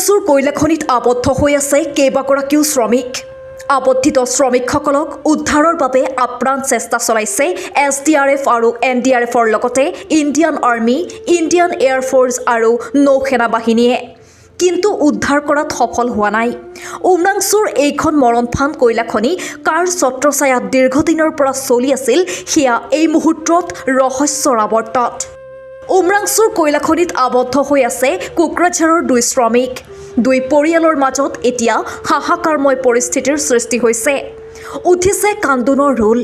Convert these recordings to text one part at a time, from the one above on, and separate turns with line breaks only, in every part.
উমৰাংচুৰ কয়লা খনিত আবদ্ধ হৈ আছে কেইবাগৰাকীও শ্ৰমিক। আপত্তিত শ্ৰমিকসকলক উদ্ধাৰৰ বাবে আপ্ৰাণ চেষ্টা চলাইছে SDRF আৰু NDRFৰ লগতে ইণ্ডিয়ান আৰ্মি, ইণ্ডিয়ান এয়াৰফ'ৰ্চ আৰু নৌসেনা বাহিনীয়ে। কিন্তু উদ্ধাৰ কৰাত সফল হোৱা নাই। উমৰাংচুৰ এইখন মৰণফান কয়লা খনি কাৰ ছত্ৰছায়াত দীৰ্ঘদিনৰ পৰা চলি আছিল সেয়া এই মুহূৰ্তত ৰহস্যৰ আৱৰ্তত। উমৰাংচুৰ কয়লা খনিত আবদ্ধ হৈ আছে কোকৰাঝাৰৰ 2 শ্ৰমিক। 2 পৰিয়ালৰ মাজত এতিয়া হাহাকাৰময় পৰিস্থিতিৰ সৃষ্টি হৈছে। উঠিছে কান্দোনৰ ৰোল।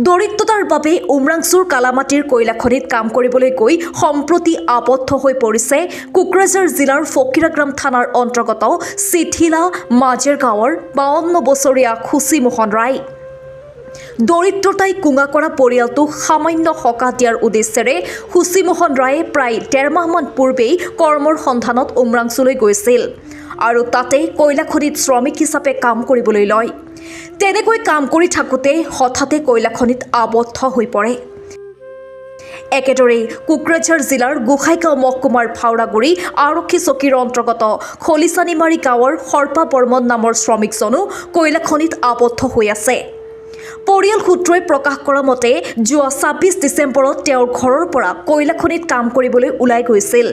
দৰিদ্ৰতাৰ বাবে উমৰাংচুৰ কালামাটিৰ কয়লা খনিত কাম কৰিবলৈ গৈ সম্প্ৰতি আবদ্ধ হৈ পৰিছে কোকৰাঝাৰ জিলাৰ ফকিৰাগ্ৰাম থানাৰ অন্তৰ্গত চিঠিলা মাজেৰ গাঁৱৰ 52 বছৰীয়া খুচি মোহন ৰায়। দৰিদ্ৰতাই কুঙা কৰা পৰিয়ালটোক সামান্য সকাহ দিয়াৰ উদ্দেশ্যেৰে খুচিমোহন ৰায়ে প্ৰায় 1.5 মাহমান পূৰ্বেই কৰ্মৰ সন্ধানত উমৰাংচুলৈ গৈছিল আৰু তাতে কয়লা খনিত শ্ৰমিক হিচাপে কাম কৰিবলৈ লয়। তেনেকৈ কাম কৰি থাকোঁতে হঠাতে কয়লা খনিত আবদ্ধ হৈ পৰে। একেদৰেই কোকৰাঝাৰ জিলাৰ গোসাইগাঁও মহকুমাৰ ফাউৰাগুৰি আৰক্ষী চকীৰ অন্তৰ্গত খলিচানীমাৰী গাঁৱৰ সৰ্পা বৰ্মন নামৰ শ্ৰমিকজনো কয়লা খনিত আবদ্ধ হৈ আছে। পৰিয়াল সূত্ৰই প্ৰকাশ কৰা মতে যোৱা 26 ডিচেম্বৰত তেওঁৰ ঘৰৰ পৰা কয়লা খনিত কাম কৰিবলৈ ওলাই গৈছিল।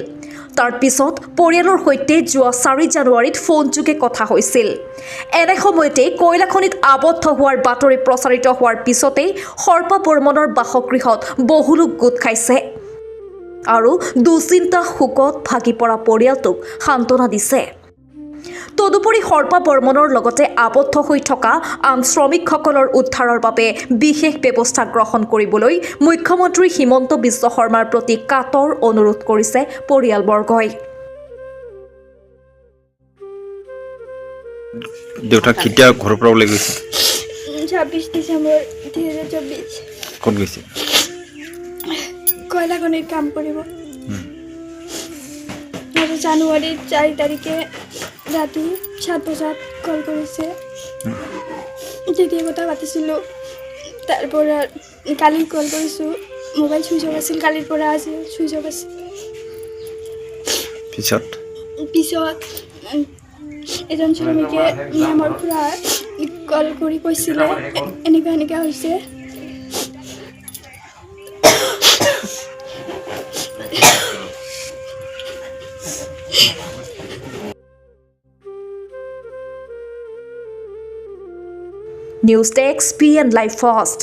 তাৰ পিছত পৰিয়ালৰ সৈতে যোৱা 4 জানুৱাৰীত ফোনযোগে কথা হৈছিল। এনে সময়তে কয়লা খনিত আবদ্ধ হোৱাৰ বাতৰি প্ৰচাৰিত হোৱাৰ পিছতেই সৰ্পা বৰ্মনৰ বাসগৃহত বহু লোক গোট খাইছে আৰু দুশ্চিন্তা শোকত ভাগি পৰা পৰিয়ালটোক সান্তনা দিছে। তদুপৰি সৰ্পা বৰ্মনৰ লগতে আবদ্ধ হৈ থকা আন শ্ৰমিকসকলৰ উদ্ধাৰৰ বাবে বিশেষ ব্যৱস্থা গ্ৰহণ কৰিবলৈ মুখ্যমন্ত্ৰী হিমন্ত বিশ্ব শৰ্মাৰ প্ৰতি কাতৰ অনুৰোধ কৰিছে পৰিয়ালবৰ্গই।
দেউতা কেতিয়া ঘৰৰ পৰা ওলাই গৈছে?
26 ডিচেম্বৰ 2024।
ক'ত গৈছে?
কয়লা খনিত কাম কৰিব। আৰু জানুৱাৰীৰ 4 তাৰিখে ৰাতি 7 বজাত কল কৰিছে। তেতিয়া কথা পাতিছিলোঁ। তাৰপৰা কালি কল কৰিছোঁ, মোবাইল চুইচ অফ আছিল। কালিৰ পৰা আজি চুইচ অফ আছে। পিছত এজন শ্ৰমিকে আমাৰ পৰা কল কৰি কৈছিলে এনেকুৱা হৈছে।
News Desk PN Live Fast.